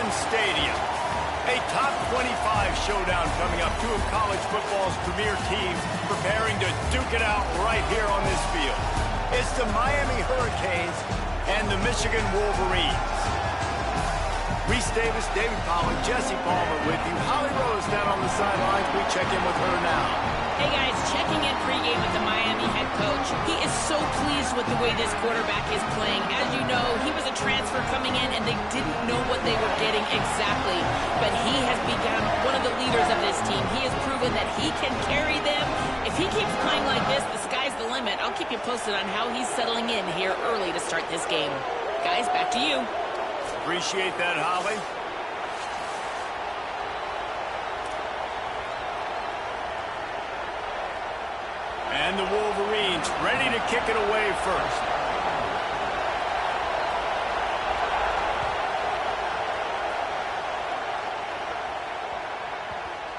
Stadium. A top 25 showdown coming up. Two of college football's premier teams preparing to duke it out right here on this field. It's the Miami Hurricanes and the Michigan Wolverines. Reese Davis, David Pollack, Jesse Palmer with you. Holly Rose down on the sidelines. We check in with her now. Hey guys, checking in pregame with the Miami head coach. He is so pleased with the way this quarterback is playing. As you know, he was a transfer coming in and they didn't know what they were getting exactly. But he has become one of the leaders of this team. He has proven that he can carry them. If he keeps playing like this, the sky's the limit. I'll keep you posted on how he's settling in here early to start this game. Guys, back to you. Appreciate that, Holly. And the Wolverines ready to kick it away first.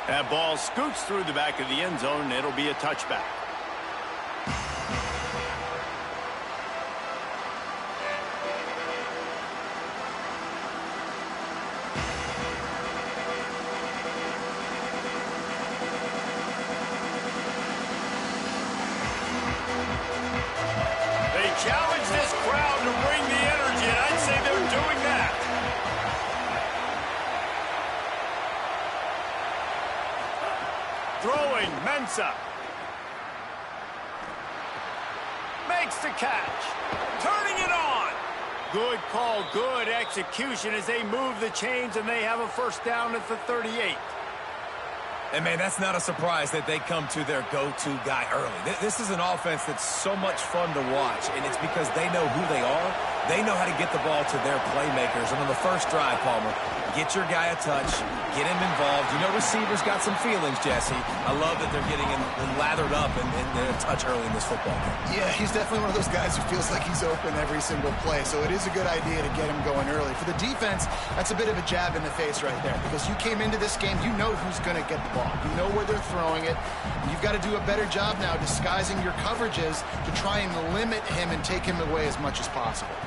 That ball scoots through the back of the end zone. It'll be a touchback. Challenge this crowd to bring the energy, and I'd say they're doing that. Throwing, Mensah. Makes the catch. Turning it on. Good call, good execution as they move the chains, and they have a first down at the 38. And, man, that's not a surprise that they come to their go-to guy early. This is an offense that's so much fun to watch, and it's because they know who they are. They know how to get the ball to their playmakers. And on the first drive, Palmer, get your guy a touch, get him involved. You know receivers got some feelings, Jesse. I love that they're getting him lathered up and a touch early in this football game. Yeah, he's definitely one of those guys who feels like he's open every single play, so it is a good idea to get him going early. For the defense, that's a bit of a jab in the face right there because you came into this game, you know who's going to get the ball. You know where they're throwing it. You've got to do a better job now disguising your coverages to try and limit him and take him away as much as possible.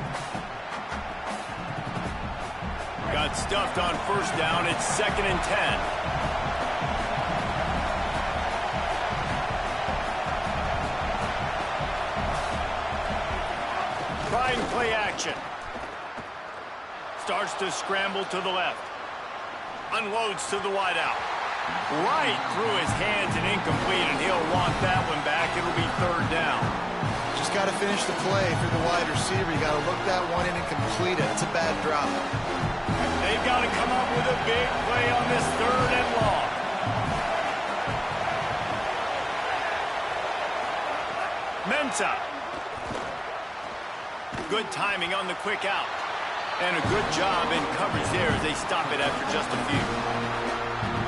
Got stuffed on first down. It's 2nd and 10. Trying play action. Starts to scramble to the left. Unloads to the wideout. Right through his hands and incomplete, and he'll want that one back. It'll be 3rd down. Just got to finish the play for the wide receiver. You got to look that one in and complete it. It's a bad drop. They've got to come up with a big play on this 3rd and long. Mensah. Good timing on the quick out. And a good job in coverage there as they stop it after just a few.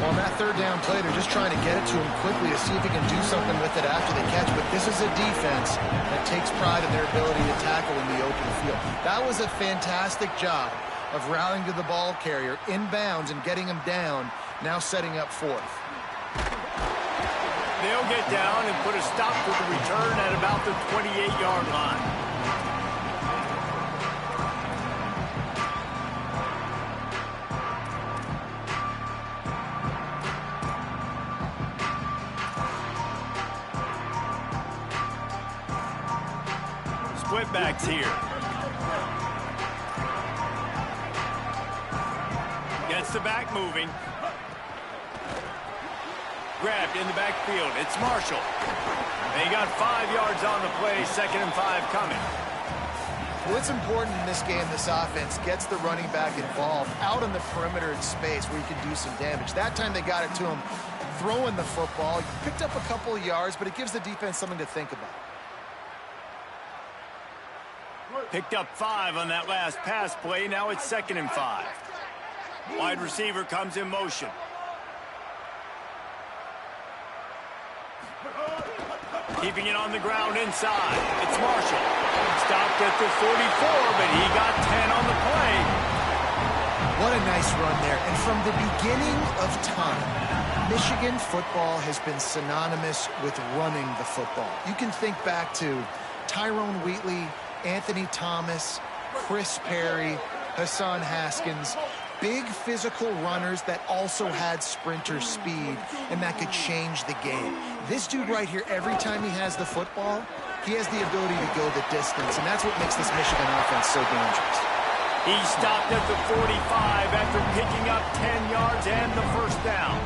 On that 3rd down play, they're just trying to get it to him quickly to see if he can do something with it after the catch. But this is a defense that takes pride in their ability to tackle in the open field. That was a fantastic job of rallying to the ball carrier inbounds and getting him down, now setting up 4th. They'll get down and put a stop to the return at about the 28-yard line. Split-backs here. Gets the back moving. Grabbed in the backfield. It's Marshall. They got 5 yards on the play. 2nd and 5 coming. What's important in this game, this offense gets the running back involved out on the perimeter in space where you can do some damage. That time they got it to him throwing the football. Picked up a couple of yards, but it gives the defense something to think about. Picked up 5 on that last pass play. Now it's 2nd and 5. Wide receiver comes in motion. Keeping it on the ground inside. It's Marshall. Stopped at the 44, but he got 10 on the play. What a nice run there. And from the beginning of time, Michigan football has been synonymous with running the football. You can think back to Tyrone Wheatley, Anthony Thomas, Chris Perry, Hassan Haskins. big physical runners that also had sprinter speed, and that could change the game. This dude right here, every time he has the football, he has the ability to go the distance, and that's what makes this Michigan offense so dangerous. He stopped at the 45 after picking up 10 yards and the first down.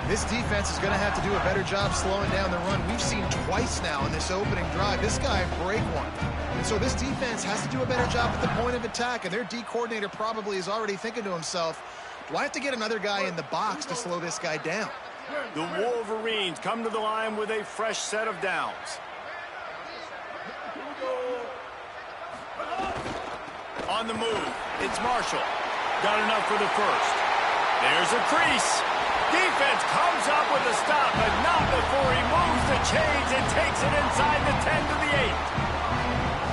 This defense is going to have to do a better job slowing down the run. We've seen twice now in this opening drive. This guy break one. And so this defense has to do a better job at the point of attack, and their D coordinator probably is already thinking to himself, do I have to get another guy in the box to slow this guy down? The Wolverines come to the line with a fresh set of downs. On the move, it's Marshall. Got enough for the first. There's a crease. Defense comes up with a stop, but not before he moves the chains and takes it inside the 10 to the 8.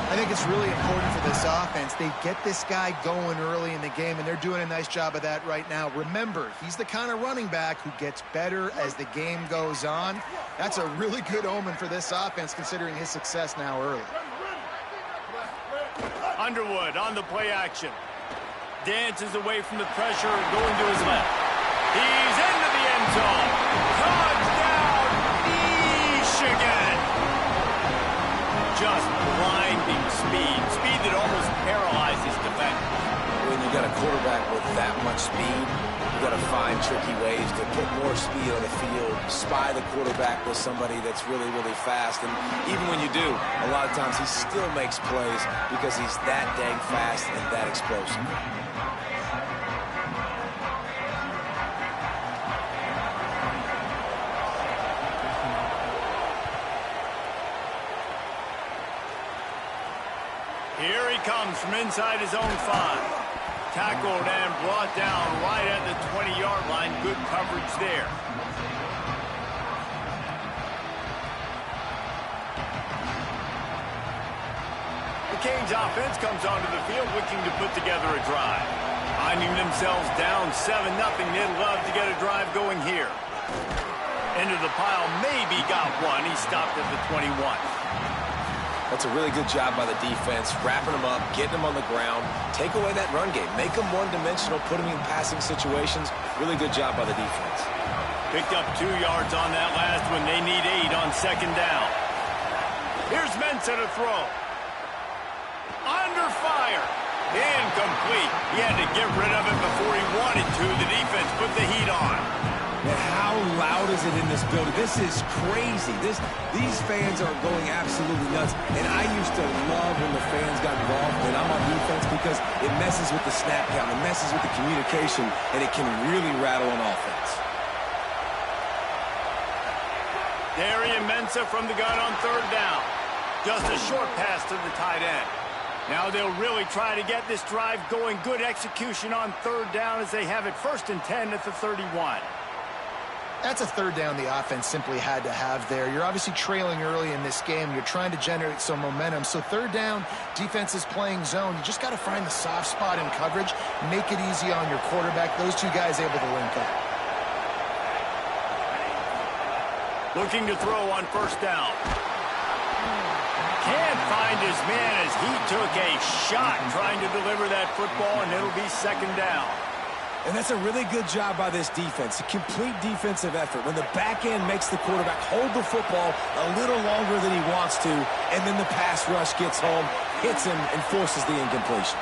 I think it's really important for this offense. They get this guy going early in the game, and they're doing a nice job of that right now. Remember, he's the kind of running back who gets better as the game goes on. That's a really good omen for this offense, considering his success now early. Underwood on the play action. Dances away from the pressure, going to his left. He's into the end zone. Touchdown, Michigan! Just blinding speed. Speed that almost paralyzes defenders. When you got a quarterback with that much speed, you got to find tricky ways to put more speed on the field, spy the quarterback with somebody that's really, really fast. And even when you do, a lot of times he still makes plays because he's that dang fast and that explosive. Here he comes from inside his own 5. Tackled and brought down right at the 20-yard line. Good coverage there. The Canes offense comes onto the field looking to put together a drive. Finding themselves down 7-0, they'd love to get a drive going here. Into the pile, maybe got one. He stopped at the 21. That's a really good job by the defense, wrapping them up, getting them on the ground, take away that run game, make them one-dimensional, put them in passing situations. Really good job by the defense. Picked up 2 yards on that last one. They need 8 on second down. Here's Mensah to throw. Under fire. Incomplete. He had to get rid of it before he wanted to. The defense put the heat on. Man, how loud is it in this building? This is crazy. These fans are going absolutely nuts. And I used to love when the fans got involved when I'm on defense because it messes with the snap count, it messes with the communication, and it can really rattle an offense. Darian Mensah from the gun on third down. Just a short pass to the tight end. Now they'll really try to get this drive going. Good execution on third down as they have it 1st and 10 at the 31. That's a third down the offense simply had to have there. You're obviously trailing early in this game. You're trying to generate some momentum. So third down, defense is playing zone. You just got to find the soft spot in coverage, make it easy on your quarterback. Those two guys able to link up. Looking to throw on first down. Can't find his man as he took a shot trying to deliver that football, and it'll be second down. And that's a really good job by this defense, a complete defensive effort. When the back end makes the quarterback hold the football a little longer than he wants to, and then the pass rush gets home, hits him, and forces the incompletion.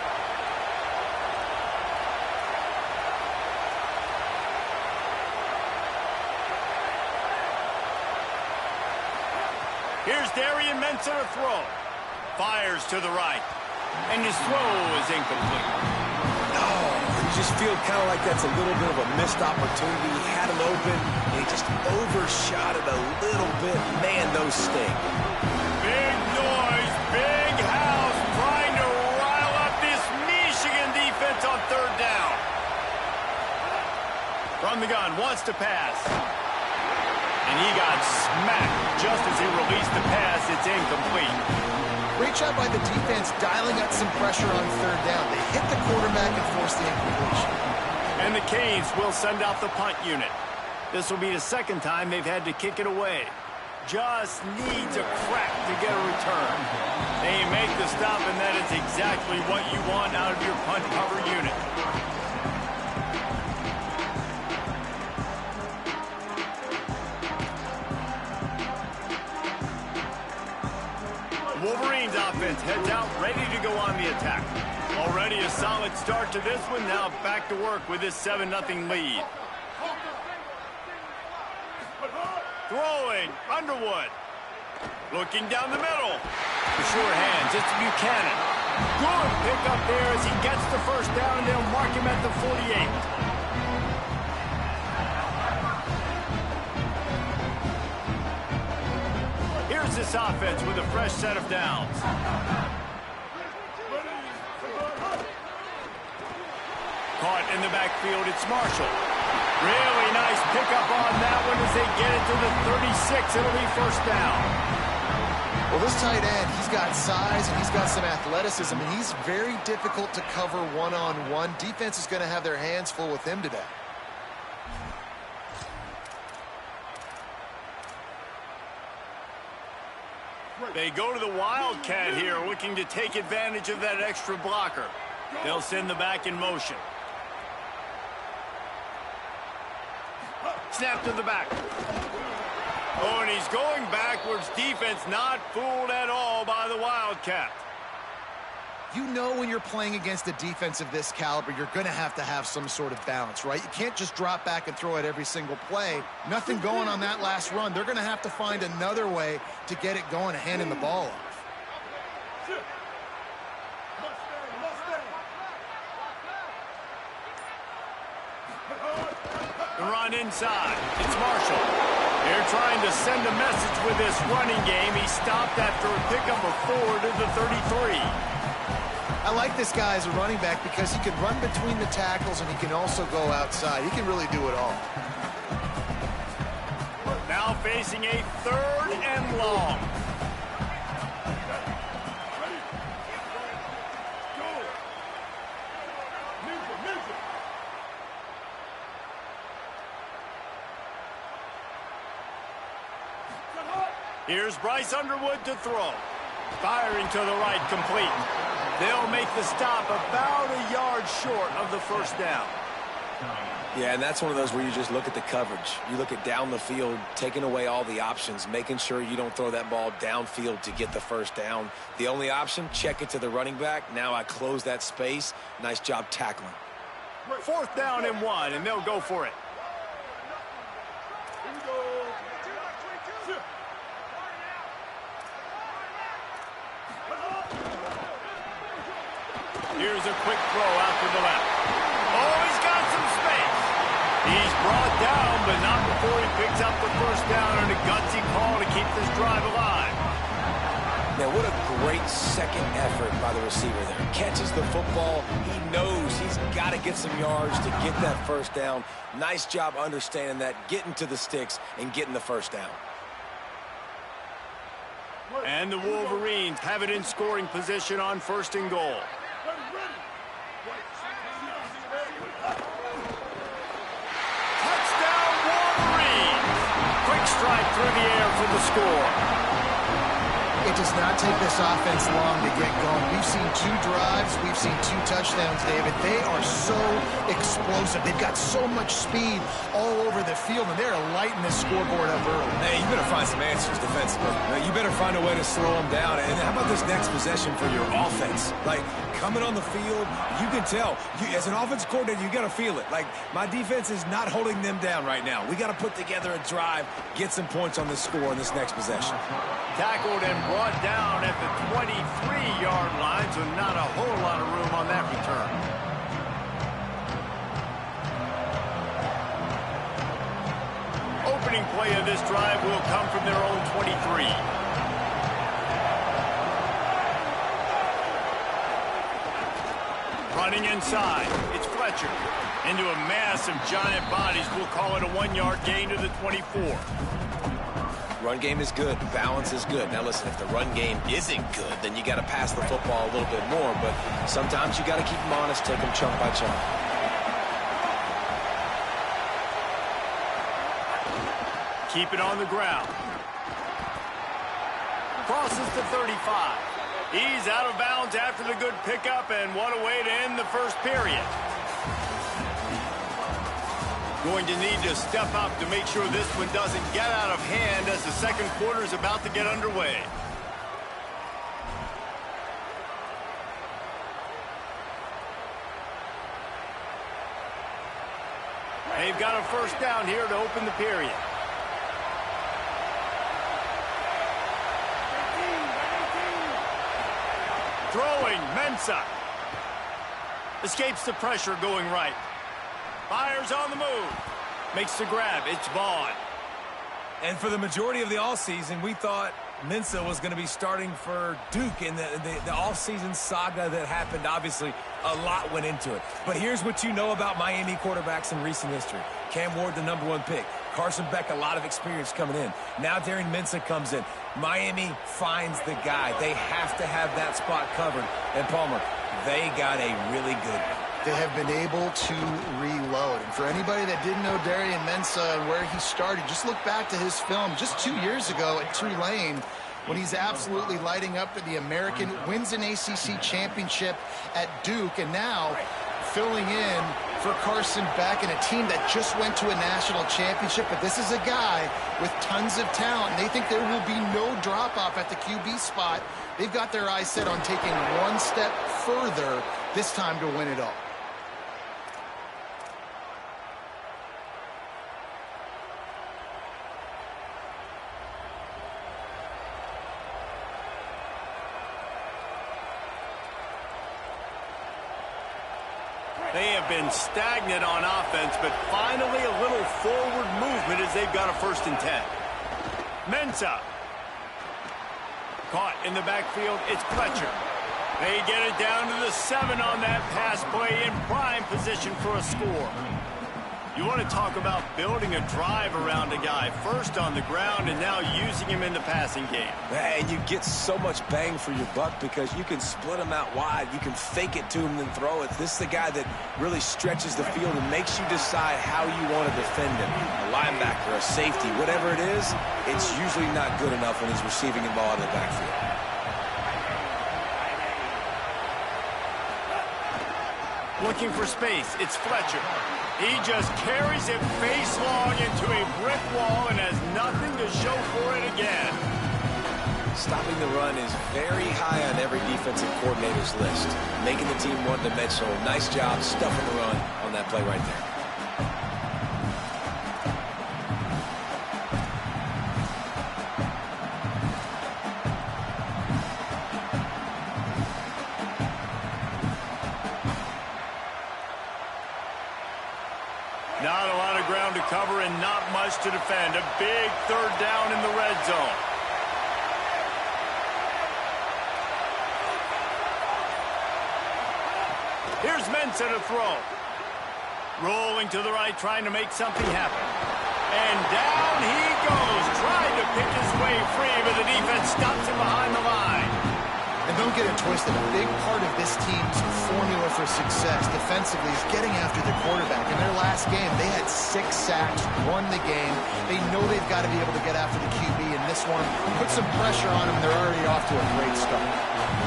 Here's Darian Mensah to throw. Fires to the right. And his throw is incomplete. You just feel kind of like that's a little bit of a missed opportunity. He had him open, and he just overshot it a little bit. Man, those sting. Big noise, big house, trying to rile up this Michigan defense on third down. From the gun, wants to pass. And he got smacked just as he released the pass. It's incomplete. Great job by the defense dialing up some pressure on third down. They hit the quarterback and forced the incompletion. And the Canes will send out the punt unit. This will be the second time they've had to kick it away. Just needs a crack to get a return. They make the stop, and that is exactly what you want out of your punt cover unit. offense heads out, ready to go on the attack. Already a solid start to this one. Now back to work with this 7-0 lead. Throwing, Underwood. Looking down the middle. For sure hands, it's Buchanan. Good pick up there as he gets the first down, and they'll mark him at the 48. Here's this offense with a fresh set of downs. Caught in the backfield, it's Marshall. Really nice pickup on that one as they get it to the 36. It'll be first down. Well, this tight end, he's got size and he's got some athleticism, and he's very difficult to cover one-on-one. Defense is going to have their hands full with him today. They go to the Wildcat here, looking to take advantage of that extra blocker. They'll send the back in motion. Snap to the back. Oh, and he's going backwards. Defense not fooled at all by the Wildcat. You know when you're playing against a defense of this caliber, you're going to have some sort of balance, right? You can't just drop back and throw it every single play. Nothing going on that last run. They're going to have to find another way to get it going, handing the ball off. The run inside. It's Marshall. They're trying to send a message with this running game. He stopped after a pickup of 4 to the 33. I like this guy as a running back because he can run between the tackles and he can also go outside. He can really do it all. Now facing a 3rd and long. Here's Bryce Underwood to throw. Firing to the right, complete. They'll make the stop about a yard short of the first down. Yeah, and that's one of those where you just look at the coverage. You look at down the field, taking away all the options, making sure you don't throw that ball downfield to get the first down. The only option, check it to the running back. Now I close that space. Nice job tackling. 4th down and 1, and they'll go for it. Here's a quick throw out to the left. Oh, he's got some space. He's brought down, but not before he picks up the first down, and a gutsy call to keep this drive alive. Now, what a great second effort by the receiver there. Catches the football. He knows he's got to get some yards to get that first down. Nice job understanding that, getting to the sticks, and getting the first down. And the Wolverines have it in scoring position on 1st and goal. Touchdown, Wolverines! Quick strike through the air for the score. It does not take this offense long to get going. We've seen 2 drives. We've seen 2 touchdowns, David. They are so explosive. They've got so much speed all over the field, and they're lighting this scoreboard up early. Hey, you better find some answers defensively. You better find a way to slow them down. And how about this next possession for your offense? Like, coming on the field, you can tell. As an offensive coordinator, you got to feel it. Like, my defense is not holding them down right now. We got to put together a drive, get some points on this score in this next possession. Tackled and brought down at the 23-yard line, so not a whole lot of room on that return. Opening play of this drive will come from their own 23. Running inside, it's Fletcher. Into a mass of giant bodies, we'll call it a 1-yard gain to the 24. Run game is good. Balance is good. Now, listen, if the run game isn't good, then you got to pass the football a little bit more. But sometimes you got to keep them honest, take them chunk by chunk. Keep it on the ground. Crosses to 35. He's out of bounds after the good pickup, and what a way to end the first period. Going to need to step up to make sure this one doesn't get out of hand as the second quarter is about to get underway. They've got a first down here to open the period. Throwing, Mensah. Escapes the pressure going right. Fires on the move. Makes the grab. It's Vaughn. And for the majority of the offseason, we thought Mensah was going to be starting for Duke in the offseason saga that happened. Obviously, a lot went into it. But here's what you know about Miami quarterbacks in recent history. Cam Ward, the #1 pick. Carson Beck, a lot of experience coming in. Now Darren Mensah comes in. Miami finds the guy. They have to have that spot covered. And Palmer, they got a really good one. They have been able to reload. And for anybody that didn't know Darren Mensah and where he started, just look back to his film just 2 years ago at Tulane when he's absolutely lighting up for the American, wins an ACC championship at Duke, and now filling in for Carson Beck and a team that just went to a national championship. But this is a guy with tons of talent. They think there will be no drop-off at the QB spot. They've got their eyes set on taking one step further this time to win it all. They have been stagnant on offense, but finally a little forward movement as they've got a 1st and 10. Mensah. Caught in the backfield. It's Fletcher. They get it down to the 7 on that pass play, in prime position for a score. You want to talk about building a drive around a guy. First on the ground and now using him in the passing game. And you get so much bang for your buck because you can split him out wide. You can fake it to him and throw it. This is the guy that really stretches the field and makes you decide how you want to defend him. A linebacker, a safety, whatever it is, it's usually not good enough when he's receiving the ball in the backfield. Looking for space. It's Fletcher. He just carries it face long into a brick wall and has nothing to show for it again. Stopping the run is very high on every defensive coordinator's list. Making the team one-dimensional. Nice job stuffing the run on that play right there. Not a lot of ground to cover and not much to defend. A big 3rd down in the red zone. Here's Mensah to throw. Rolling to the right, trying to make something happen. And down he goes. Trying to pick his way free, but the defense stops him behind the line. And don't get it twisted, a big part of this team's formula for success defensively is getting after the quarterback. In their last game, they had 6 sacks, won the game. They know they've got to be able to get after the QB, and this one put some pressure on them. They're already off to a great start.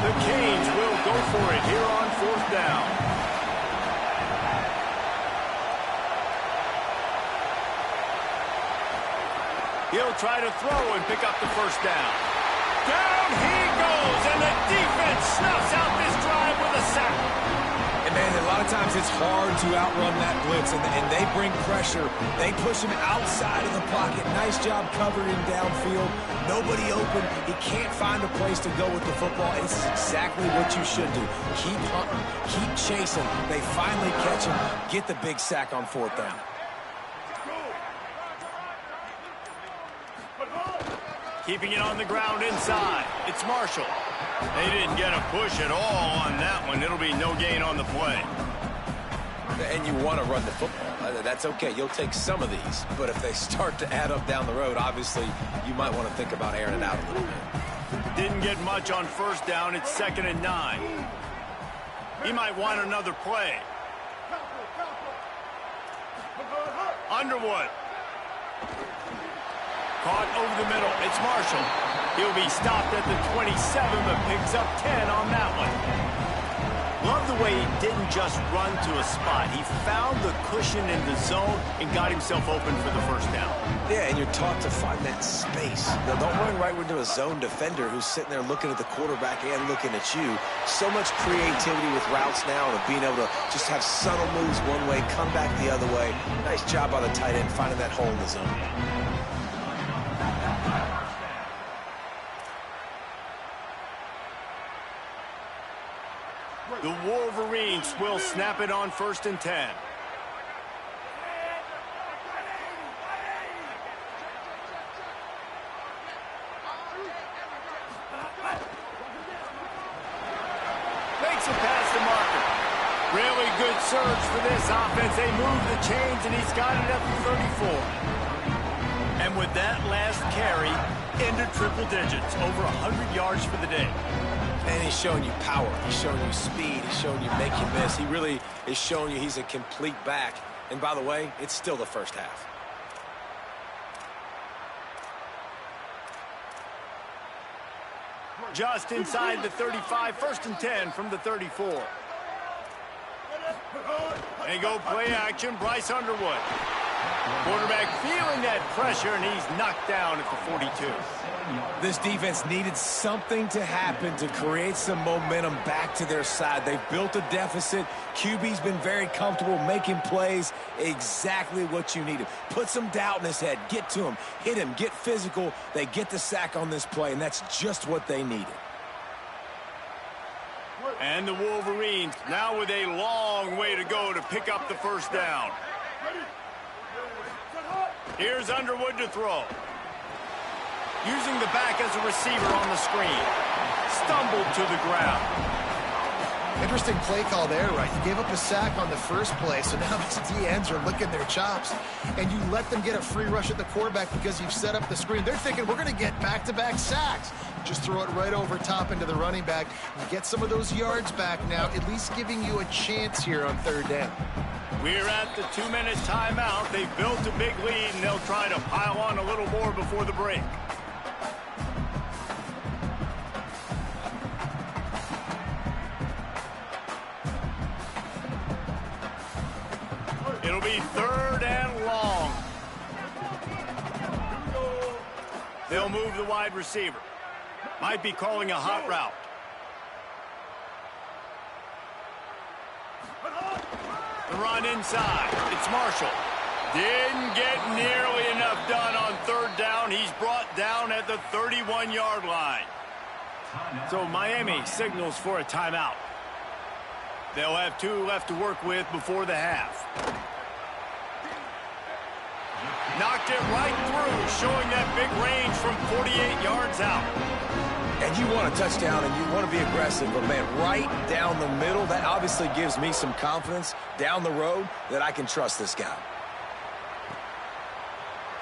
The Canes will go for it here on 4th down. He'll try to throw and pick up the 1st down. Down he goes, and the defense snuffs out this drive with a sack. And, man, a lot of times it's hard to outrun that blitz, and they bring pressure. They push him outside of the pocket. Nice job covering downfield. Nobody open. He can't find a place to go with the football. It's exactly what you should do. Keep hunting, keep chasing. They finally catch him, get the big sack on 4th down. Keeping it on the ground inside. It's Marshall. They didn't get a push at all on that one. It'll be no gain on the play. And you want to run the football. That's okay. You'll take some of these. But if they start to add up down the road, obviously, you might want to think about airing it out a little bit. Didn't get much on 1st down. It's 2nd and 9. He might want another play. Underwood. Caught over the middle. It's Marshall. He'll be stopped at the 27, but picks up 10 on that one. Love the way he didn't just run to a spot. He found the cushion in the zone and got himself open for the first down. Yeah, and you're taught to find that space. Now, don't run right into a zone defender who's sitting there looking at the quarterback and looking at you. So much creativity with routes now and being able to just have subtle moves one way, come back the other way. Nice job by the tight end finding that hole in the zone. The Wolverines will snap it on 1st and 10. Makes it past the marker. Really good surge for this offense. They move the chains, and he's got it up to 34. And with that last carry, into triple digits, over 100 yards for the day. And he's showing you power. He's showing you speed. He's showing you make you miss. He really is showing you he's a complete back. And by the way, it's still the first half. Just inside the 35, 1st and 10 from the 34. They go play action, Bryce Underwood. Quarterback feeling that pressure, and he's knocked down at the 42. This defense needed something to happen to create some momentum back to their side. They've built a deficit. QB's been very comfortable making plays. Exactly what you needed. Put some doubt in his head. Get to him. Hit him. Get physical. They get the sack on this play, and that's just what they needed. And the Wolverines now with a long way to go to pick up the first down. Here's Underwood to throw. Using the back as a receiver on the screen. Stumbled to the ground. Interesting play call there, right? You gave up a sack on the first play, so now these D-ends are licking their chops, and you let them get a free rush at the quarterback because you've set up the screen. They're thinking, we're going to get back-to-back sacks. Just throw it right over top into the running back. You get some of those yards back now, at least giving you a chance here on 3rd down. We're at the 2-minute timeout. They've built a big lead, and they'll try to pile on a little more before the break. It'll be 3rd and long. They'll move the wide receiver. Might be calling a hot route. The run inside. It's Marshall. Didn't get nearly enough done on 3rd down. He's brought down at the 31-yard line. So Miami signals for a timeout. They'll have 2 left to work with before the half. Knocked it right through, showing that big range from 48 yards out. And you want a touchdown, and you want to be aggressive, but, man, right down the middle, that obviously gives me some confidence down the road that I can trust this guy.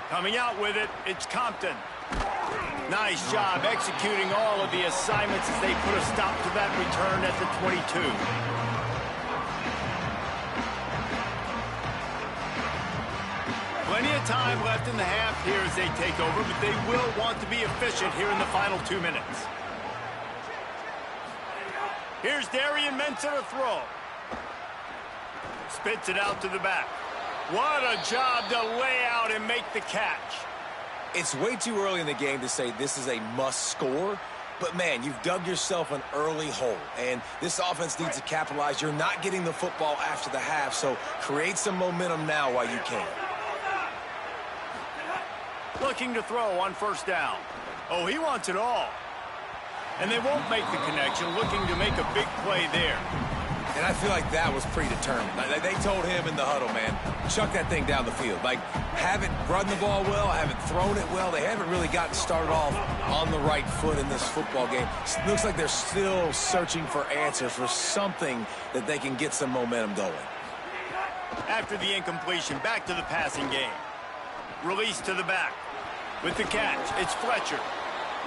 Coming out with it, it's Compton. Nice job executing all of the assignments as they put a stop to that return at the 22. Plenty of time left in the half here as they take over, but they will want to be efficient here in the final 2 minutes. Here's Darian Mensah to throw. Spits it out to the back. What a job to lay out and make the catch. It's way too early in the game to say this is a must score, but, man, you've dug yourself an early hole, and this offense needs to capitalize. You're not getting the football after the half, so create some momentum now while you can. Looking to throw on 1st down. Oh, he wants it all. And they won't make the connection, looking to make a big play there. And I feel like that was predetermined. They told him in the huddle, man, chuck that thing down the field. Like, haven't run the ball well, haven't thrown it well. They haven't really gotten started off on the right foot in this football game. It looks like they're still searching for answers, for something that they can get some momentum going. After the incompletion, back to the passing game. Release to the back. With the catch, it's Fletcher.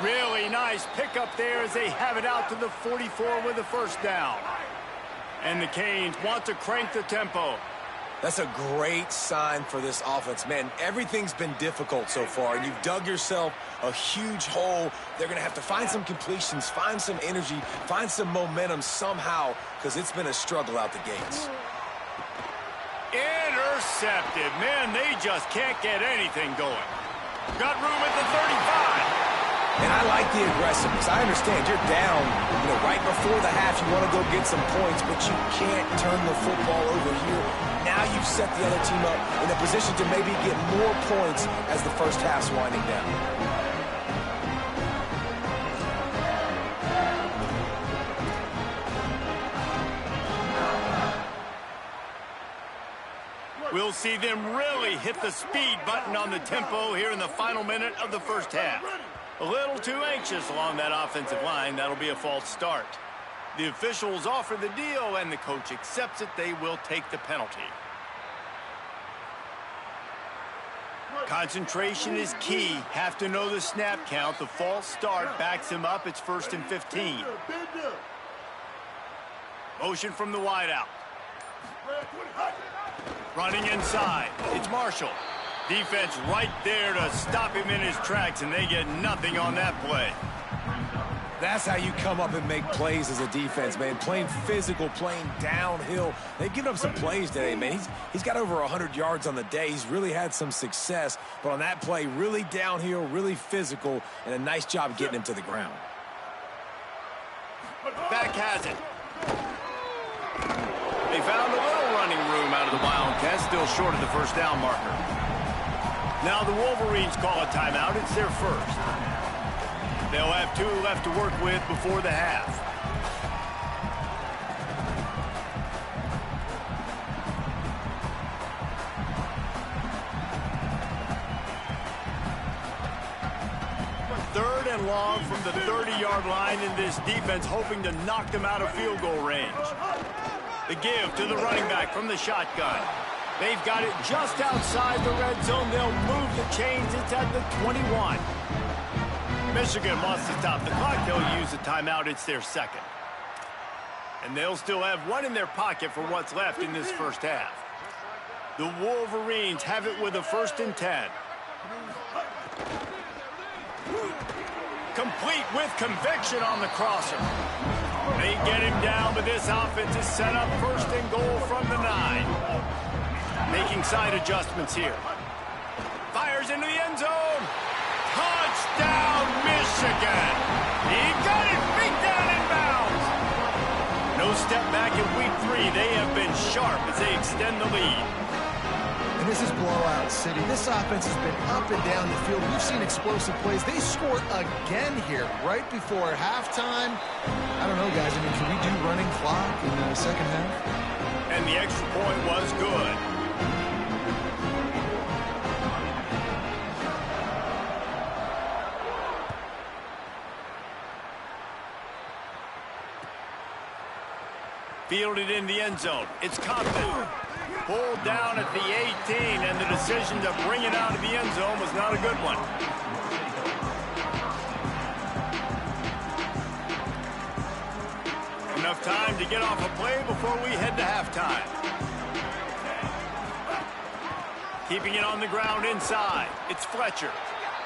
Really nice pickup there as they have it out to the 44 with a 1st down. And the Canes want to crank the tempo. That's a great sign for this offense. Man, everything's been difficult so far, and you've dug yourself a huge hole. They're going to have to find some completions, find some energy, find some momentum somehow, because it's been a struggle out the gates. Intercepted. Man, they just can't get anything going. Got room at the 35. And I like the aggressiveness. I understand you're down, right before the half. You want to go get some points, but you can't turn the football over here. Now you've set the other team up in a position to maybe get more points as the first half's winding down. We'll see them really hit the speed button on the tempo here in the final minute of the first half. A little too anxious along that offensive line. That'll be a false start. The officials offer the deal, and the coach accepts it. They will take the penalty. Concentration is key. Have to know the snap count. The false start backs him up. It's 1st and 15. Motion from the wideout. Running inside. It's Marshall. Defense right there to stop him in his tracks, and they get nothing on that play. That's how you come up and make plays as a defense, man. Playing physical, playing downhill. They've given up some plays today, man. He's got over 100 yards on the day. He's really had some success. But on that play, really downhill, really physical, and a nice job getting him to the ground. Back has it. They found a little running room out of the Wildcats, still short of the first down marker. Now the Wolverines call a timeout. It's their first. They'll have 2 left to work with before the half. Third and long from the 30-yard line in this defense, hoping to knock them out of field goal range. The give to the running back from the shotgun. They've got it just outside the red zone. They'll move the chains. It's at the 21. Michigan wants to stop the clock. They'll use a timeout. It's their second. And they'll still have 1 in their pocket for what's left in this first half. The Wolverines have it with a 1st and 10. Complete with conviction on the crosser. They get him down, but this offense is set up 1st and goal from the 9. Making side adjustments here. Fires into the end zone. Touchdown, Michigan. He got it beat down in bounds. No step back in week 3. They have been sharp as they extend the lead. And this is blowout city. This offense has been up and down the field. We've seen explosive plays. They score again here right before halftime. I don't know, guys. I mean, can we do running clock in the second half? And the extra point was good. Fielded in the end zone. It's Compton. Pulled down at the 18, and the decision to bring it out of the end zone was not a good one. Enough time to get off a play before we head to halftime. Keeping it on the ground inside. It's Fletcher.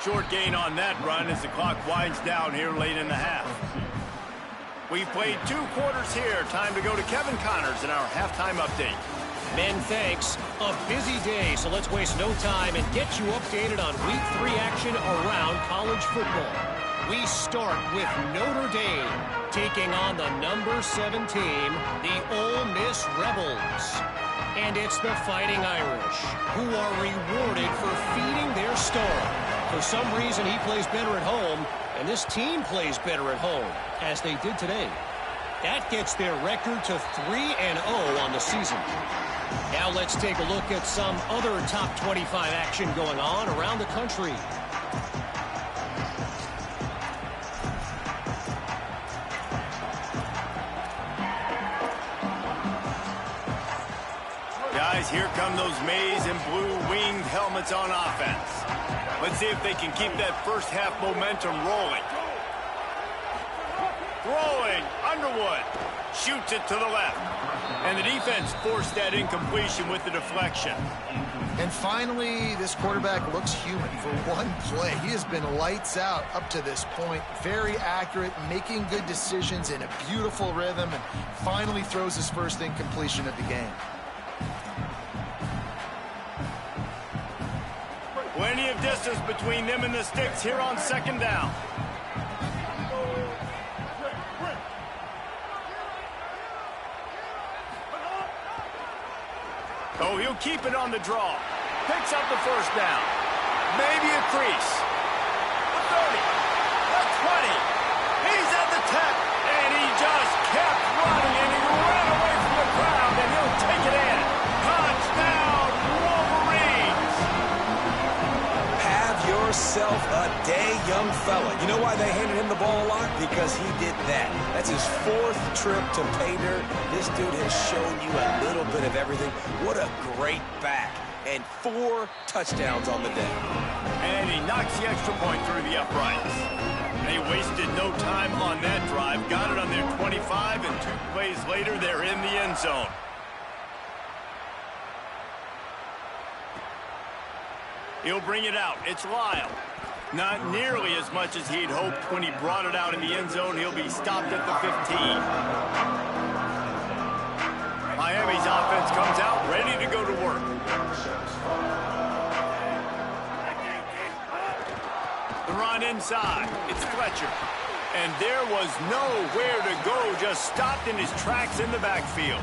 Short gain on that run as the clock winds down here late in the half. We've played 2 quarters here. Time to go to Kevin Connors in our halftime update. Men, thanks. A busy day, so let's waste no time and get you updated on Week 3 action around college football. We start with Notre Dame taking on the number 7 team, the Ole Miss Rebels. And it's the Fighting Irish, who are rewarded for feeding their star. For some reason, he plays better at home, and this team plays better at home, as they did today. That gets their record to 3-0 on the season. Now let's take a look at some other top 25 action going on around the country. Guys, here come those maize and blue winged helmets on offense. Let's see if they can keep that first half momentum rolling. Throwing, Underwood shoots it to the left. And the defense forced that incompletion with the deflection. And finally, this quarterback looks human for one play. He has been lights out up to this point. Very accurate, making good decisions in a beautiful rhythm, and finally throws his first incompletion of the game. Plenty of distance between them and the sticks here on second down. Oh, he'll keep it on the draw. Picks up the first down. Maybe a crease. The 30. The 20. He's at the 10. And he just kept running, and he ran away from the crowd, and he'll take it in. Touchdown, Wolverines. Have yourself a day, young fella. You know why they handed him the ball a lot? Because he did that. That's his 4th trip to pay dirt. This dude has shown you a little bit of everything. What a great back. And 4 touchdowns on the day. And he knocks the extra point through the uprights. They wasted no time on that drive. Got it on their 25, and 2 plays later, they're in the end zone. He'll bring it out. It's Lyle. Not nearly as much as he'd hoped when he brought it out in the end zone. He'll be stopped at the 15. Miami's offense comes out ready to go to work. The run inside. It's Fletcher. And there was nowhere to go, just stopped in his tracks in the backfield.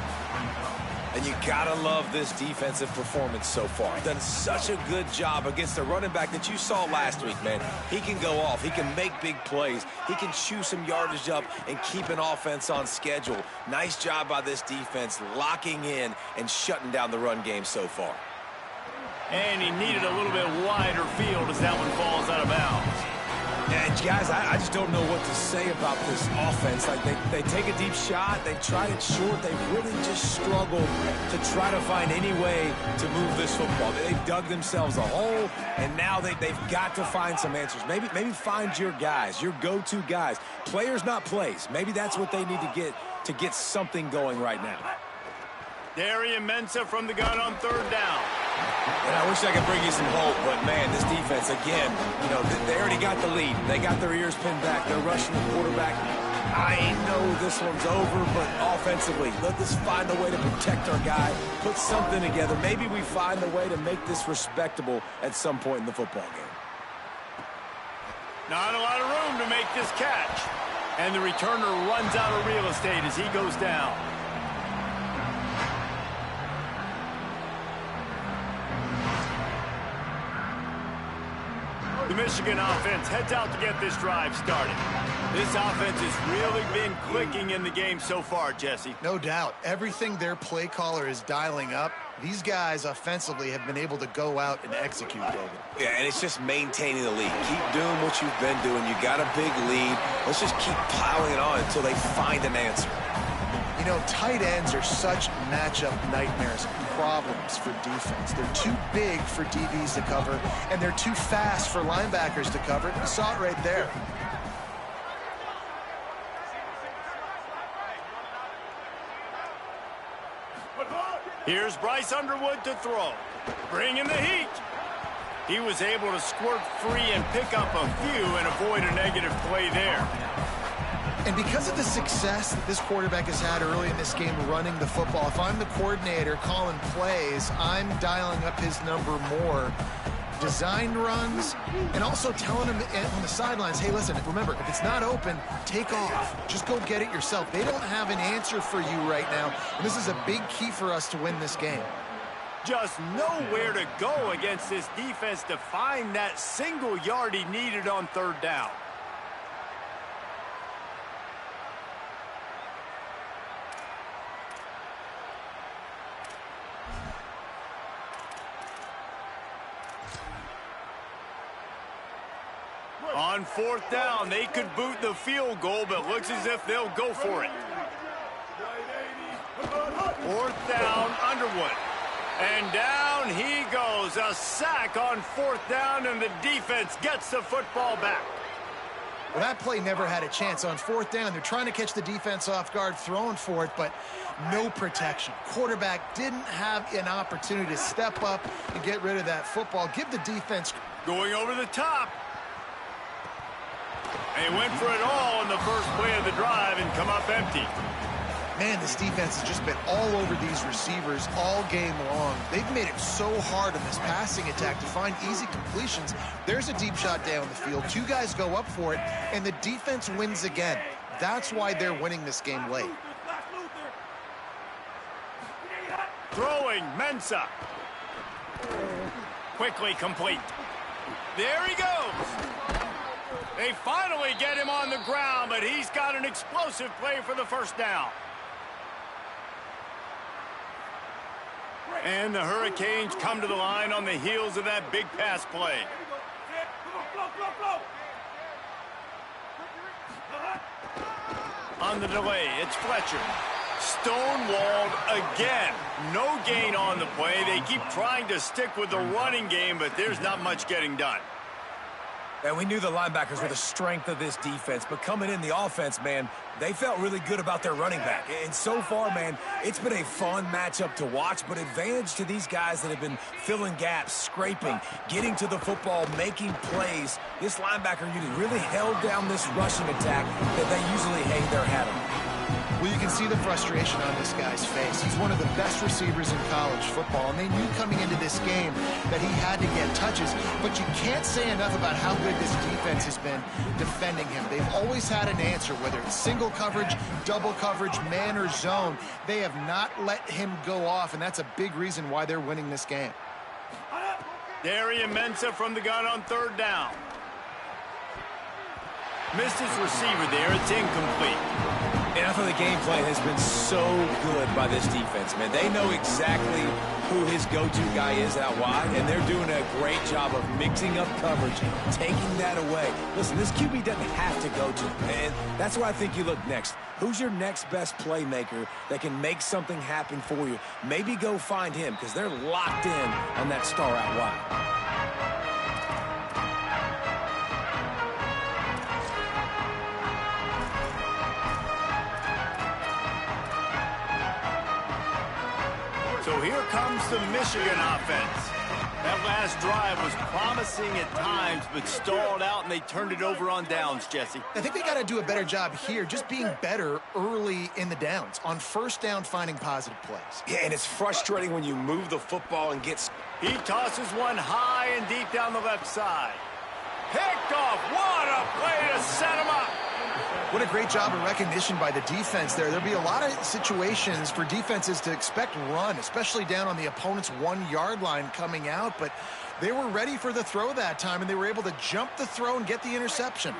And you gotta love this defensive performance so far. Done such a good job against the running back that you saw last week, man. He can go off. He can make big plays. He can chew some yardage up and keep an offense on schedule. Nice job by this defense locking in and shutting down the run game so far. And he needed a little bit wider field as that one falls out of bounds. And guys, I just don't know what to say about this offense. Like they take a deep shot, they tried it short, they really just struggled to try to find any way to move this football. They've dug themselves a hole, and now they've got to find some answers. Maybe find your guys, your go-to guys. Players, not plays. Maybe that's what they need to get something going right now. Darian Mensah from the gun on 3rd down. And I wish I could bring you some hope, but, man, this defense, again, you know, they already got the lead. They got their ears pinned back. They're rushing the quarterback. I know this one's over, but offensively, let's find a way to protect our guy, put something together. Maybe we find a way to make this respectable at some point in the football game. Not a lot of room to make this catch. And the returner runs out of real estate as he goes down. The Michigan offense heads out to get this drive started. This offense has really been clicking in the game so far, Jesse. No doubt. Everything their play caller is dialing up, these guys offensively have been able to go out and execute, David. Yeah, and it's just maintaining the lead. Keep doing what you've been doing. You got a big lead. Let's just keep piling it on until they find an answer. You know, tight ends are such matchup nightmares, problems for defense. They're too big for DBs to cover, and they're too fast for linebackers to cover. You saw it right there. Here's Bryce Underwood to throw. Bringing the heat. He was able to squirt free and pick up a few and avoid a negative play there. And because of the success that this quarterback has had early in this game running the football, if I'm the coordinator calling plays, I'm dialing up his number more. Design runs, and also telling him on the sidelines, hey, listen, remember, if it's not open, take off. Just go get it yourself. They don't have an answer for you right now, and this is a big key for us to win this game. Just nowhere to go against this defense to find that single yard he needed on 3rd down. On 4th down, they could boot the field goal, but looks as if they'll go for it. 4th down, Underwood. And down he goes. A sack on 4th down, and the defense gets the football back. Well, that play never had a chance. On fourth down, they're trying to catch the defense off guard, throwing for it, but no protection. Quarterback didn't have an opportunity to step up and get rid of that football. Give the defense... Going over the top. And he went for it all in the first play of the drive and come up empty. Man, this defense has just been all over these receivers all game long. They've made it so hard on this passing attack to find easy completions. There's a deep shot down the field. Two guys go up for it, and the defense wins again. That's why they're winning this game late. Throwing, Mensa. Quickly complete. There he goes. They finally get him on the ground, but he's got an explosive play for the first down. And the Hurricanes come to the line on the heels of that big pass play. On the delay, it's Fletcher. Stonewalled again. No gain on the play. They keep trying to stick with the running game, but there's not much getting done. And we knew the linebackers were the strength of this defense, but coming in the offense, man, they felt really good about their running back. And so far, man, it's been a fun matchup to watch, but advantage to these guys that have been filling gaps, scraping, getting to the football, making plays. This linebacker unit really held down this rushing attack that they usually hang their hat on. Well, you can see the frustration on this guy's face. He's one of the best receivers in college football, and they knew coming into this game that he had to get touches, but you can't say enough about how good this defense has been defending him. They've always had an answer, whether it's single coverage, double coverage, man or zone. They have not let him go off, and that's a big reason why they're winning this game. Darian Mensa from the gun on third down. Missed his receiver there. It's incomplete. And I thought the game plan has been so good by this defense, man. They know exactly who his go-to guy is out wide, and they're doing a great job of mixing up coverage, taking that away. Listen, this QB doesn't have to go to him, and that's where I think you look next. Who's your next best playmaker that can make something happen for you? Maybe go find him, because they're locked in on that star out wide. So here comes the Michigan offense. That last drive was promising at times, but stalled out, and they turned it over on downs, Jesse. I think they got to do a better job here, just being better early in the downs. On first down, finding positive plays. Yeah, and it's frustrating when you move the football and get... He tosses one high and deep down the left side. Picked off. What a play to set him up. What a great job of recognition by the defense there. There'll be a lot of situations for defenses to expect run, especially down on the opponent's 1 yard line coming out, but they were ready for the throw that time, and they were able to jump the throw and get the interception.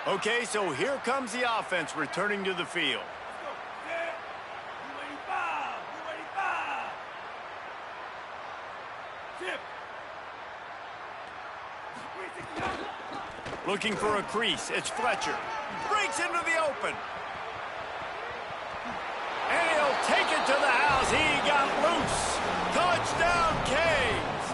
Okay, so here comes the offense returning to the field. Looking for a crease. It's Fletcher. Breaks into the open. And he'll take it to the house. He got loose. Touchdown, Canes.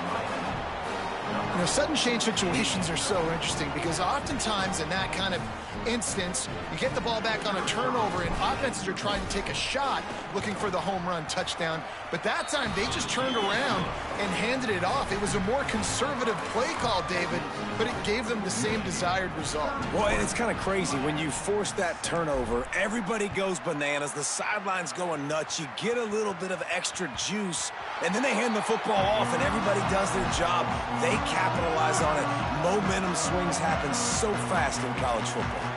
You know, sudden change situations are so interesting because oftentimes in that kind of instance, you get the ball back on a turnover and offenses are trying to take a shot looking for the home run touchdown. But that time they just turned around and handed it off. It was a more conservative play call, David, but it gave them the same desired result. Well, and it's kind of crazy. When you force that turnover, everybody goes bananas. The sideline's going nuts. You get a little bit of extra juice, and then they hand the football off, and everybody does their job. They capitalize on it. Momentum swings happen so fast in college football.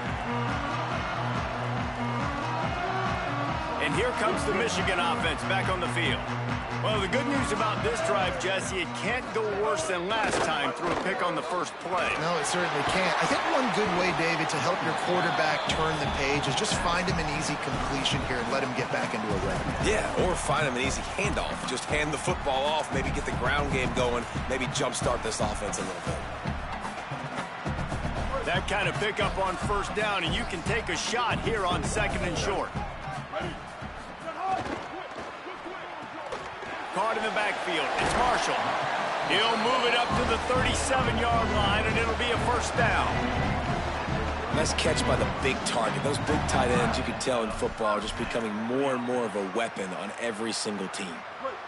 And here comes the Michigan offense back on the field. Well, the good news about this drive, Jesse, it can't go worse than last time through a pick on the first play. No, it certainly can't. I think one good way, David, to help your quarterback turn the page is just find him an easy completion here and let him get back into a rhythm. Yeah, or find him an easy handoff. Just hand the football off, maybe get the ground game going, maybe jumpstart this offense a little bit. That kind of pickup on first down, and you can take a shot here on second and short. Caught in the backfield. It's Marshall. He'll move it up to the 37-yard line, and it'll be a first down. Nice catch by the big target. Those big tight ends, you can tell in football, are just becoming more and more of a weapon on every single team.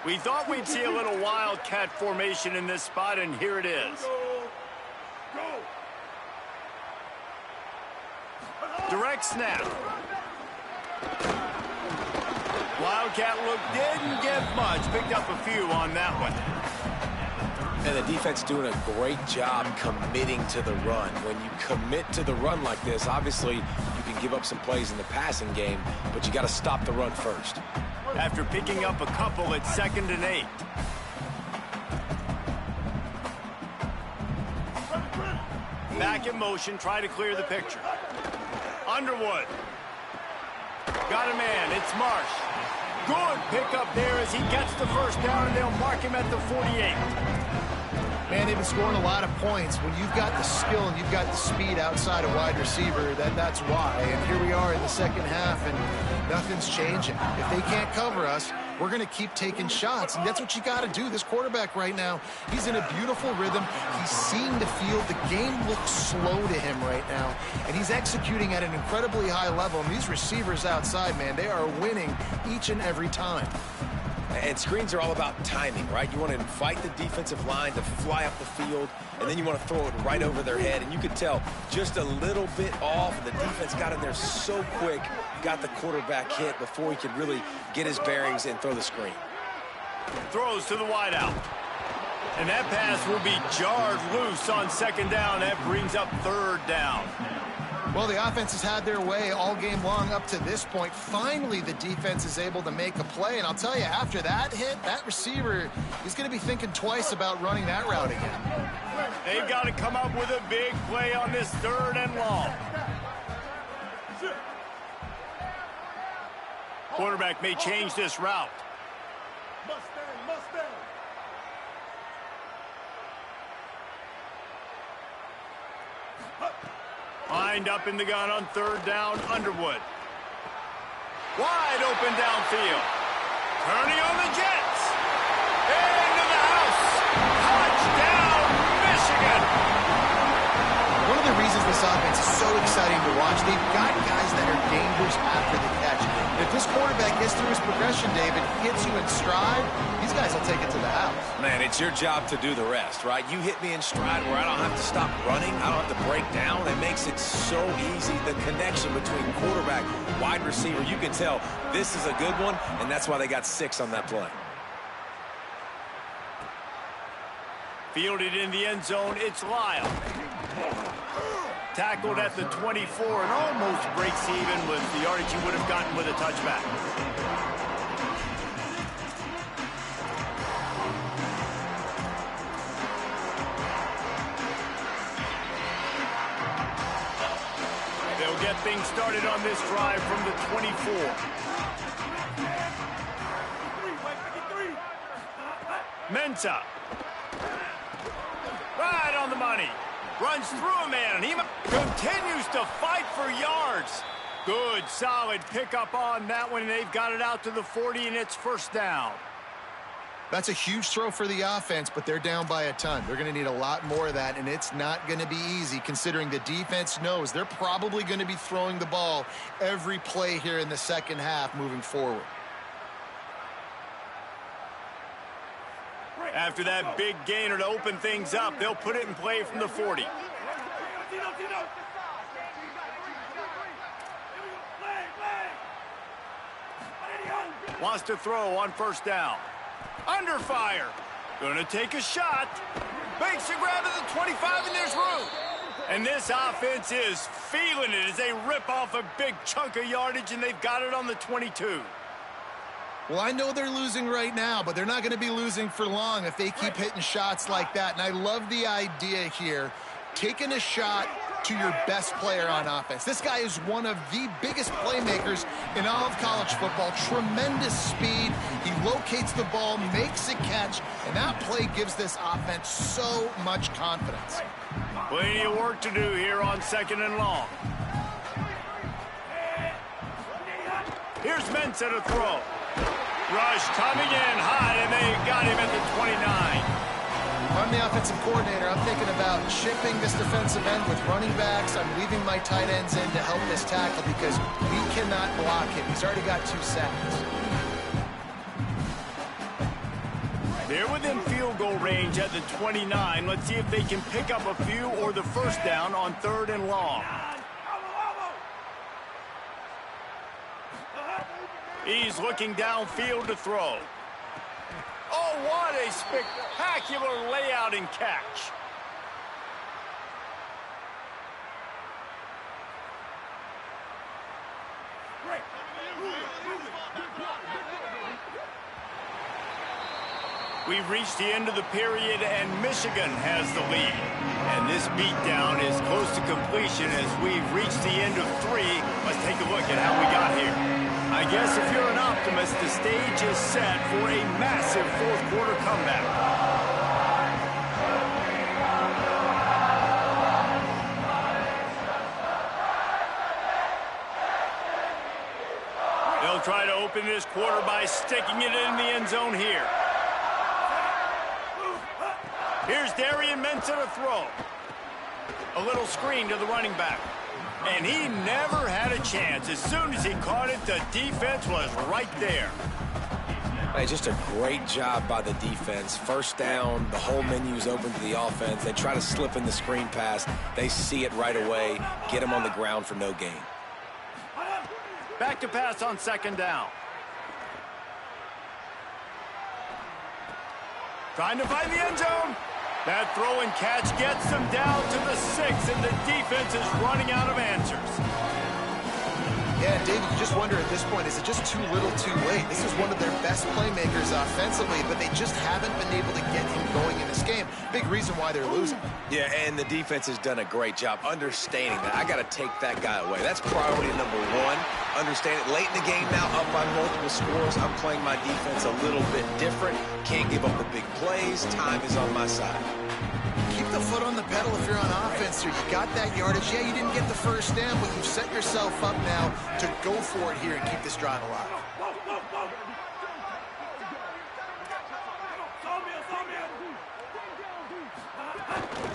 We thought we'd see a little wildcat formation in this spot, and here it is. Direct snap. Wildcat look didn't give much. Picked up a few on that one. And the defense doing a great job committing to the run. When you commit to the run like this, obviously you can give up some plays in the passing game, but you got to stop the run first. After picking up a couple at 2nd and 8. Back in motion, try to clear the picture. Underwood. Got a man, it's Marsh. Good pickup there as he gets the first down, and they'll mark him at the 48. Man, they've been scoring a lot of points. When you've got the skill and you've got the speed outside a wide receiver, that's why. And here we are in the second half, and nothing's changing. If they can't cover us, we're going to keep taking shots, and that's what you got to do. This quarterback right now, he's in a beautiful rhythm. He's seeing the field. The game looks slow to him right now, and he's executing at an incredibly high level. And these receivers outside, man, they are winning each and every time. And screens are all about timing, right? You want to invite the defensive line to fly up the field, and then you want to throw it right over their head. And you could tell just a little bit off. The defense got in there so quick, got the quarterback hit before he could really get his bearings and throw the screen. Throws to the wideout. And that pass will be jarred loose on 2nd down. That brings up 3rd down. Well, the offense has had their way all game long up to this point. Finally, the defense is able to make a play. And I'll tell you, after that hit, that receiver is going to be thinking twice about running that route again. They've got to come up with a big play on this 3rd and long. Quarterback may change this route. Lined up in the gun on 3rd down, Underwood. Wide open downfield. Turning on the Jets. Into the house. Touchdown, Michigan. One of the reasons this offense is so exciting to watch, they've got guys that are dangerous after the catch. And if this quarterback gets through his progression, David, hits you in stride, these guys will take it to the house. Man, it's your job to do the rest, right? You hit me in stride where I don't have to stop running. I don't have to break down. It makes it so easy. The connection between quarterback, wide receiver, you can tell this is a good one, and that's why they got 6 on that play. Fielded in the end zone, it's Lyle. Tackled at the 24 and almost breaks even with the yardage he would have gotten with a touchback. They'll get things started on this drive from the 24. Mensah. Right on the money. Runs through a man, and he continues to fight for yards. Good, solid pickup on that one, and they've got it out to the 40, and it's 1st down. That's a huge throw for the offense, but they're down by a ton. They're going to need a lot more of that, and it's not going to be easy considering the defense knows they're probably going to be throwing the ball every play here in the second half moving forward. After that big gainer to open things up, they'll put it in play from the 40. Wants to throw on 1st down. Under fire. Gonna take a shot. Makes a grab at the 25, and there's room. And this offense is feeling it as they rip off a big chunk of yardage, and they've got it on the 22. Well, I know they're losing right now, but they're not going to be losing for long if they keep hitting shots like that. And I love the idea here, taking a shot to your best player on offense. This guy is one of the biggest playmakers in all of college football. Tremendous speed. He locates the ball, makes a catch, and that play gives this offense so much confidence. Plenty of work to do here on 2nd and long. Here's Mensah to throw. Rush coming in high, and they got him at the 29. I'm the offensive coordinator. I'm thinking about chipping this defensive end with running backs. I'm leaving my tight ends in to help this tackle because we cannot block him. He's already got 2 sacks. They're within field goal range at the 29. Let's see if they can pick up a few or the first down on 3rd and long. He's looking downfield to throw. Oh, what a spectacular layout and catch. We've reached the end of the period, and Michigan has the lead. And this beatdown is close to completion as we've reached the end of 3. Let's take a look at how we got here. I guess if you're an optimist, the stage is set for a massive 4th quarter comeback. They'll try to open this quarter by sticking it in the end zone here. Here's Darian Mensah to throw. A little screen to the running back. And he never had a chance. As soon as he caught it, the defense was right there. Hey, just a great job by the defense. First down, the whole menu's open to the offense. They try to slip in the screen pass. They see it right away. Get him on the ground for no gain. Back to pass on 2nd down. Trying to find the end zone. That throw and catch gets them down to the 6, and the defense is running out of answers. Yeah, David, you just wonder at this point, is it just too little too late? This is one of their best playmakers offensively, but they just haven't been able to get him going in this game. Big reason why they're losing. Yeah, and the defense has done a great job understanding that. I got to take that guy away. That's priority number 1. Understand it. Late in the game now, up by multiple scores. I'm playing my defense a little bit different. Can't give up the big plays. Time is on my side. Keep the foot on the pedal if you're on offense here. You got that yardage. Yeah, you didn't get the first down, but you've set yourself up now to go for it here and keep this drive alive.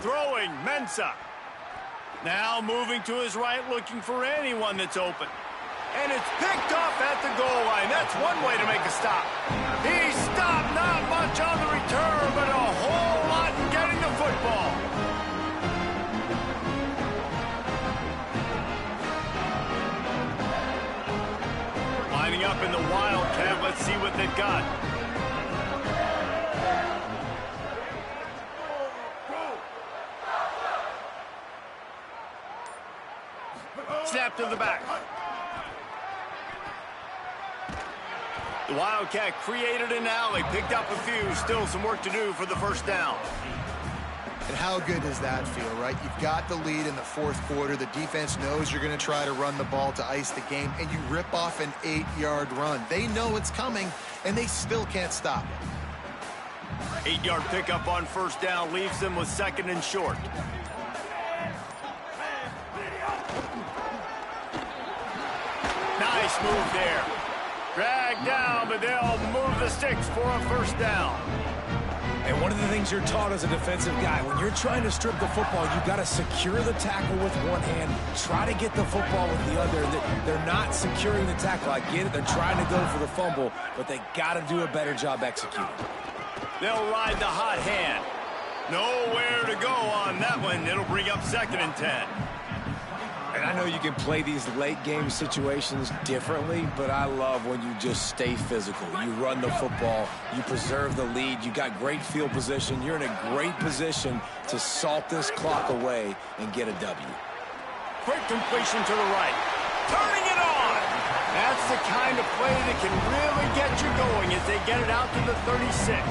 Throwing, Mensah. Now moving to his right, looking for anyone that's open. And it's picked off at the goal line. That's one way to make a stop. He stopped, not much on the return, but a whole lot in getting the football. Lining up in the Wildcat. Let's see what they've got. Snap to the back. The Wildcat created an alley, picked up a few, still some work to do for the first down. And how good does that feel, right? You've got the lead in the 4th quarter. The defense knows you're going to try to run the ball to ice the game, and you rip off an 8-yard run. They know it's coming, and they still can't stop it. 8-yard pickup on first down leaves them with 2nd and short. Nice move there. Dragged down, but they'll move the sticks for a first down. And one of the things you're taught as a defensive guy, when you're trying to strip the football, you got to secure the tackle with one hand, try to get the football with the other. They're not securing the tackle. I get it. They're trying to go for the fumble, but they got to do a better job executing. They'll ride the hot hand. Nowhere to go on that one. It'll bring up 2nd and 10. And I know you can play these late game situations differently, but I love when you just stay physical. You run the football, you preserve the lead, you got great field position. You're in a great position to salt this clock away and get a W. Quick completion to the right. Turning it on. That's the kind of play that can really get you going as they get it out to the 36.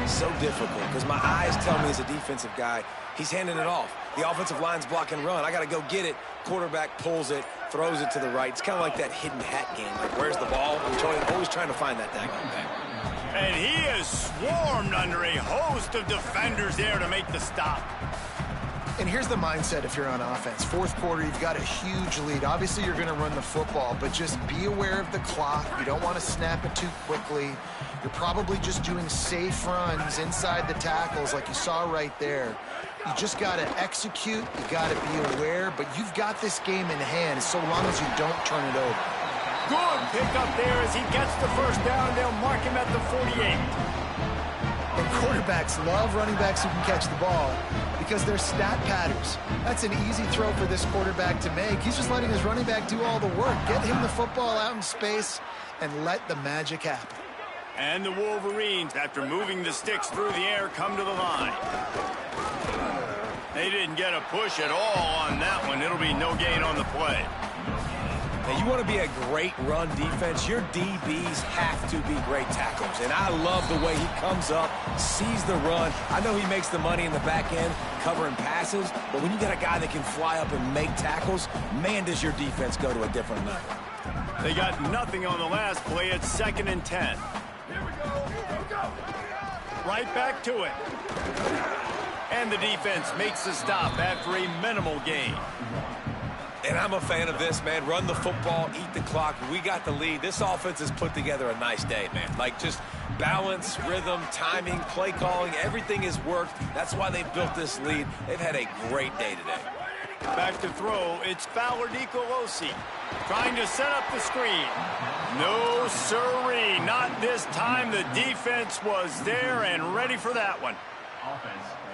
So difficult because my eyes tell me as a defensive guy, he's handing it off. The offensive line's block and run. I got to go get it. Quarterback pulls it, throws it to the right. It's kind of like that hidden hat game. Like, where's the ball? I'm always trying to find that daggone thing. And he is swarmed under a host of defenders there to make the stop. And here's the mindset if you're on offense. Fourth quarter, you've got a huge lead. Obviously, you're going to run the football, but just be aware of the clock. You don't want to snap it too quickly. You're probably just doing safe runs inside the tackles like you saw right there. You just got to execute. You got to be aware, but you've got this game in hand so long as you don't turn it over. Good pick up there as he gets the first down. They'll mark him at the 48. And quarterbacks love running backs who can catch the ball because they're stat patterns. That's an easy throw for this quarterback to make. He's just letting his running back do all the work. Get him the football out in space and let the magic happen. And the Wolverines, after moving the sticks through the air, come to the line. They didn't get a push at all on that one. It'll be no gain on the play. Now, you want to be a great run defense, your DBs have to be great tacklers. And I love the way he comes up, sees the run. I know he makes the money in the back end covering passes, but when you got a guy that can fly up and make tackles, man, does your defense go to a different level. They got nothing on the last play. It's 2nd and 10. Right back to it. And the defense makes the stop after a minimal gain. And I'm a fan of this, man. Run the football, eat the clock. We got the lead. This offense has put together a nice day, man. Like, just balance, rhythm, timing, play calling, everything has worked. That's why they've built this lead. They've had a great day today. Back to throw, it's Fowler Nicolosi trying to set up the screen. No siree, not this time. The defense was there and ready for that one.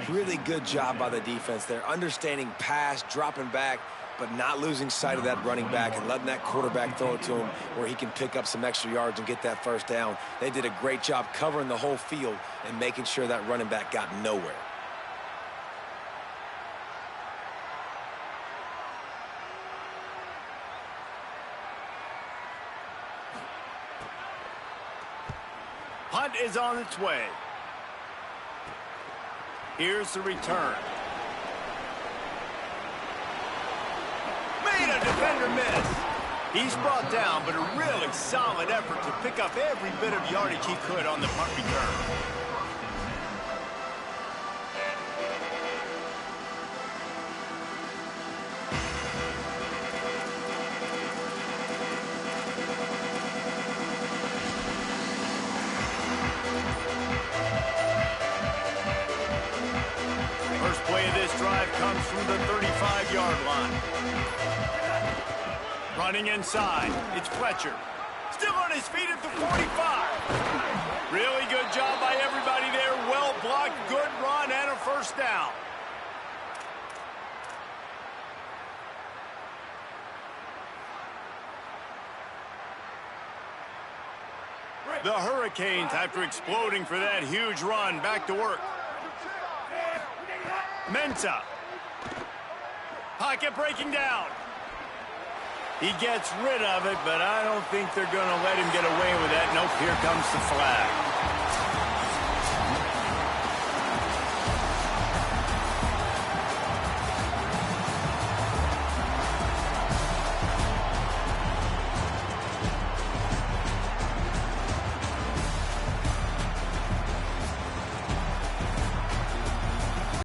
Really good job by the defense there. Understanding pass, dropping back, but not losing sight of that running back and letting that quarterback throw it to him where he can pick up some extra yards and get that first down. They did a great job covering the whole field and making sure that running back got nowhere. Punt is on its way. Here's the return. Made a defender miss. He's brought down, but a really solid effort to pick up every bit of yardage he could on the punt return. Comes from the 35-yard line. Running inside, it's Fletcher. Still on his feet at the 45. Really good job by everybody there. Well blocked, good run, and a first down. The Hurricanes, after exploding for that huge run, back to work. Mensah. Pocket breaking down. He gets rid of it, but I don't think they're going to let him get away with that. Nope, here comes the flag.